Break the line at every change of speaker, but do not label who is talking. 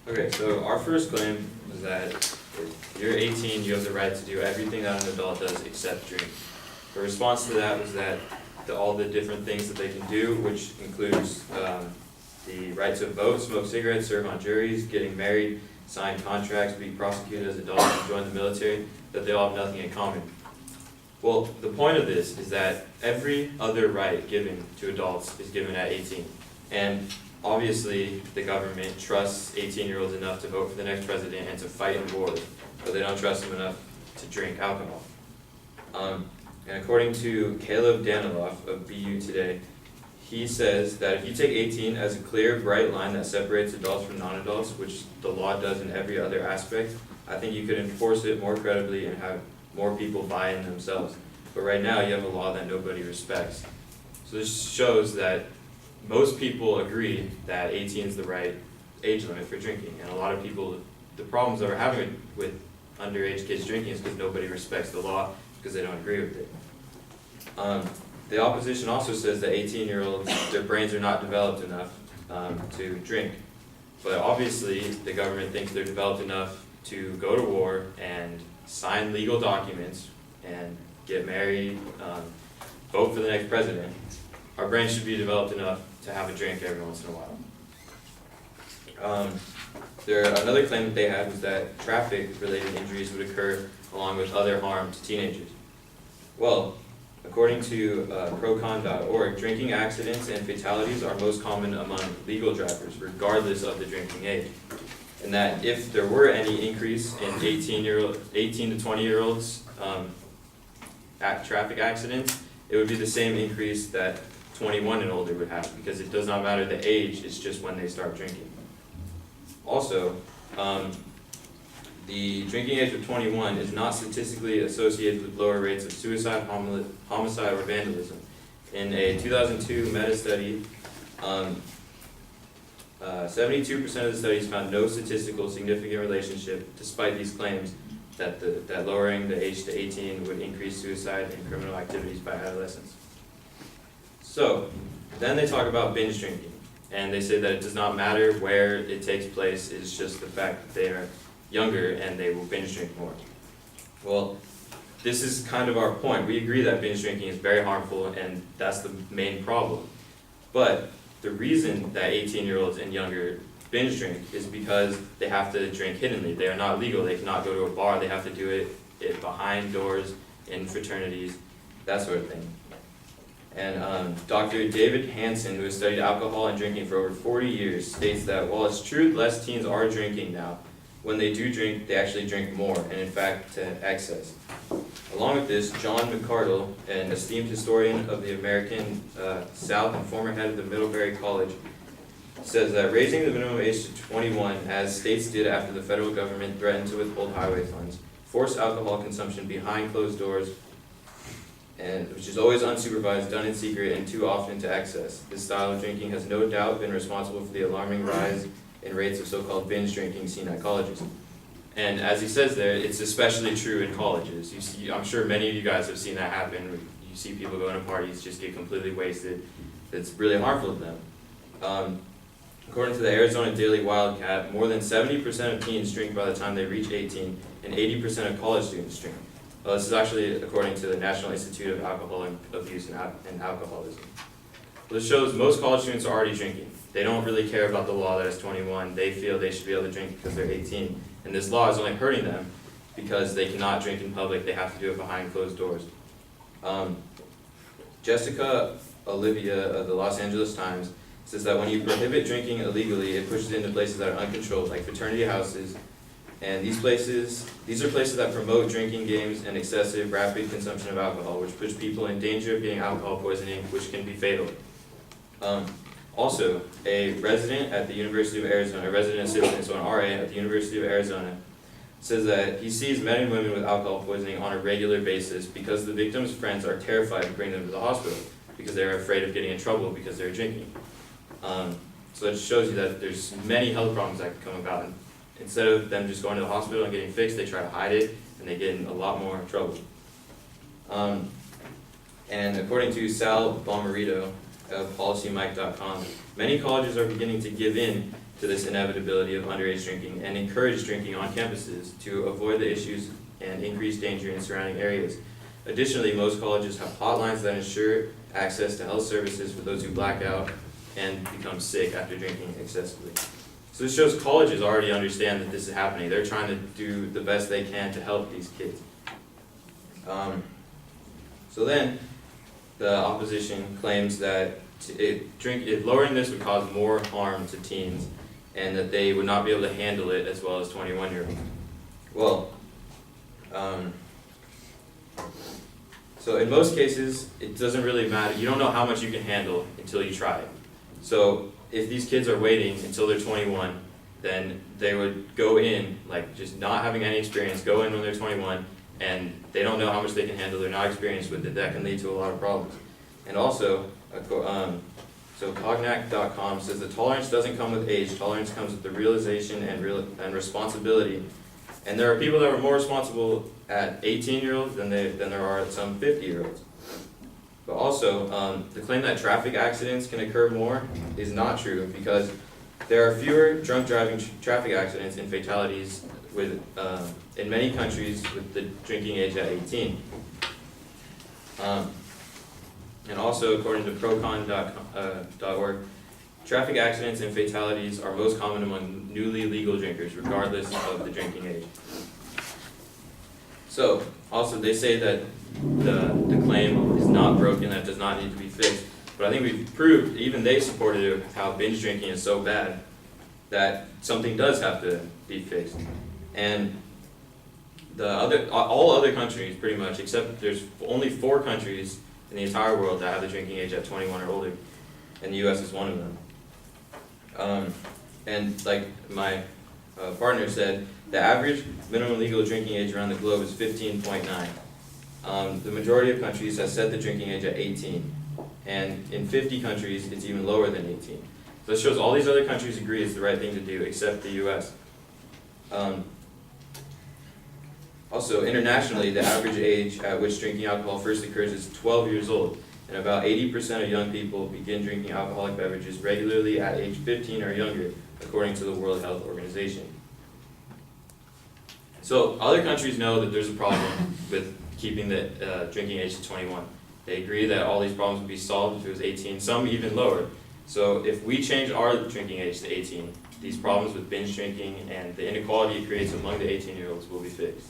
Okay, so our first claim is that if you're 18, you have the right to do everything that an adult does except drink. The response to that was that all the different things that they can do, which includes the right to vote, smoke cigarettes, serve on juries, getting married, sign contracts, be prosecuted as adults, and join the military, that they all have nothing in common. Well, the point of this is that every other right given to adults is given at 18. And obviously, the government trusts 18-year-olds enough to vote for the next president and to fight in wars, but they don't trust them enough to drink alcohol. And according to Caleb Daniloff of BU Today, he says that if you take 18 as a clear, bright line that separates adults from non-adults, which the law does in every other aspect, I think you could enforce it more credibly and have more people buy in themselves. But right now, you have a law that nobody respects. So this shows that most people agree that 18 is the right age limit for drinking, and a lot of people, the problems that we're having with underage kids drinking is because nobody respects the law because they don't agree with it. The opposition also says that 18-year-olds, their brains are not developed enough to drink, but obviously the government thinks they're developed enough to go to war and sign legal documents and get married, vote for the next president. Our brains should be developed enough to have a drink every once in a while. Another claim that they had was that traffic-related injuries would occur along with other harm to teenagers. Well, according to procon.org, drinking accidents and fatalities are most common among legal drivers, regardless of the drinking age. And that if there were any increase in 18 to 20-year-olds at traffic accidents, it would be the same increase that 21 and older would have, because it does not matter the age, it's just when they start drinking. Also, the drinking age of 21 is not statistically associated with lower rates of suicide, homicide, or vandalism. In a 2002 meta-study, 72% of the studies found no statistical significant relationship, despite these claims that lowering the age to 18 would increase suicide and criminal activities by adolescents. So, then they talk about binge drinking, and they say that it does not matter where it takes place, it's just the fact that they are younger and they will binge drink more. Well, this is kind of our point. We agree that binge drinking is very harmful and that's the main problem. But the reason that 18-year-olds and younger binge drink is because they have to drink hiddenly. They are not legal. They cannot go to a bar. They have to do it behind doors in fraternities, that sort of thing. And Dr. David Hansen, who has studied alcohol and drinking for over 40 years, states that while it's true less teens are drinking now, when they do drink, they actually drink more, and in fact, to excess. Along with this, John McCardle, an esteemed historian of the American South and former head of the Middlebury College, says that raising the minimum age to 21, as states did after the federal government threatened to withhold highway funds, forced alcohol consumption behind closed doors, and which is always unsupervised, done in secret, and too often to excess. This style of drinking has no doubt been responsible for the alarming rise in rates of so-called binge drinking seen at colleges. And as he says there, it's especially true in colleges. I'm sure many of you guys have seen that happen. You see people going to parties, just get completely wasted. It's really harmful to them. According to the Arizona Daily Wildcat, more than 70% of teens drink by the time they reach 18, and 80% of college students drink. This is actually according to the National Institute of Alcohol Abuse and Alcoholism. This shows most college students are already drinking. They don't really care about the law that is 21. They feel they should be able to drink because they're 18. And this law is only hurting them because they cannot drink in public. They have to do it behind closed doors. Jessica Olivia of the Los Angeles Times says that when you prohibit drinking illegally, it pushes it into places that are uncontrolled, like fraternity houses. And these are places that promote drinking games and excessive, rapid consumption of alcohol, which puts people in danger of getting alcohol poisoning, which can be fatal. Also, a resident at the University of Arizona, a resident assistant, so an RA at the University of Arizona, says that he sees men and women with alcohol poisoning on a regular basis because the victims' friends are terrified to bring them to the hospital because they're afraid of getting in trouble because they're drinking. So that shows you that there's many health problems that can come about. And instead of them just going to the hospital and getting fixed, they try to hide it and they get in a lot more trouble. And according to Sal Bomarito of PolicyMike.com, many colleges are beginning to give in to this inevitability of underage drinking and encourage drinking on campuses to avoid the issues and increase danger in surrounding areas. Additionally, most colleges have hotlines that ensure access to health services for those who black out and become sick after drinking excessively. So this shows colleges already understand that this is happening. They're trying to do the best they can to help these kids. So then, the opposition claims that lowering this would cause more harm to teens and that they would not be able to handle it as well as 21-year-olds. Well, so in most cases, it doesn't really matter. You don't know how much you can handle until you try it. So if these kids are waiting until they're 21, then they would go in, like just not having any experience, go in when they're 21, and they don't know how much they can handle, they're not experienced with it, that can lead to a lot of problems. And also, so Cognac.com says that tolerance doesn't come with age, tolerance comes with the realization and responsibility. And there are people that are more responsible at 18-year-olds than there are at some 50-year-olds. But also, the claim that traffic accidents can occur more is not true because there are fewer drunk driving traffic accidents and fatalities in many countries with the drinking age at 18. And also, according to procon.org, traffic accidents and fatalities are most common among newly legal drinkers, regardless of the drinking age. So, also they say that the claim is not broken, that it does not need to be fixed. But I think we've proved, even they supported it, how binge drinking is so bad that something does have to be fixed. And all other countries, pretty much, except there's only 4 countries in the entire world that have the drinking age at 21 or older, and the U.S. is one of them. And like my partner said, the average minimum legal drinking age around the globe is 15.9. The majority of countries have set the drinking age at 18, and in 50 countries, it's even lower than 18. So it shows all these other countries agree it's the right thing to do, except the U.S. Also, internationally, the average age at which drinking alcohol first occurs is 12 years old, and about 80% of young people begin drinking alcoholic beverages regularly at age 15 or younger, according to the World Health Organization. So, other countries know that there's a problem with keeping the drinking age to 21. They agree that all these problems would be solved if it was 18, some even lower. So, if we change our drinking age to 18, these problems with binge drinking and the inequality it creates among the 18-year-olds will be fixed.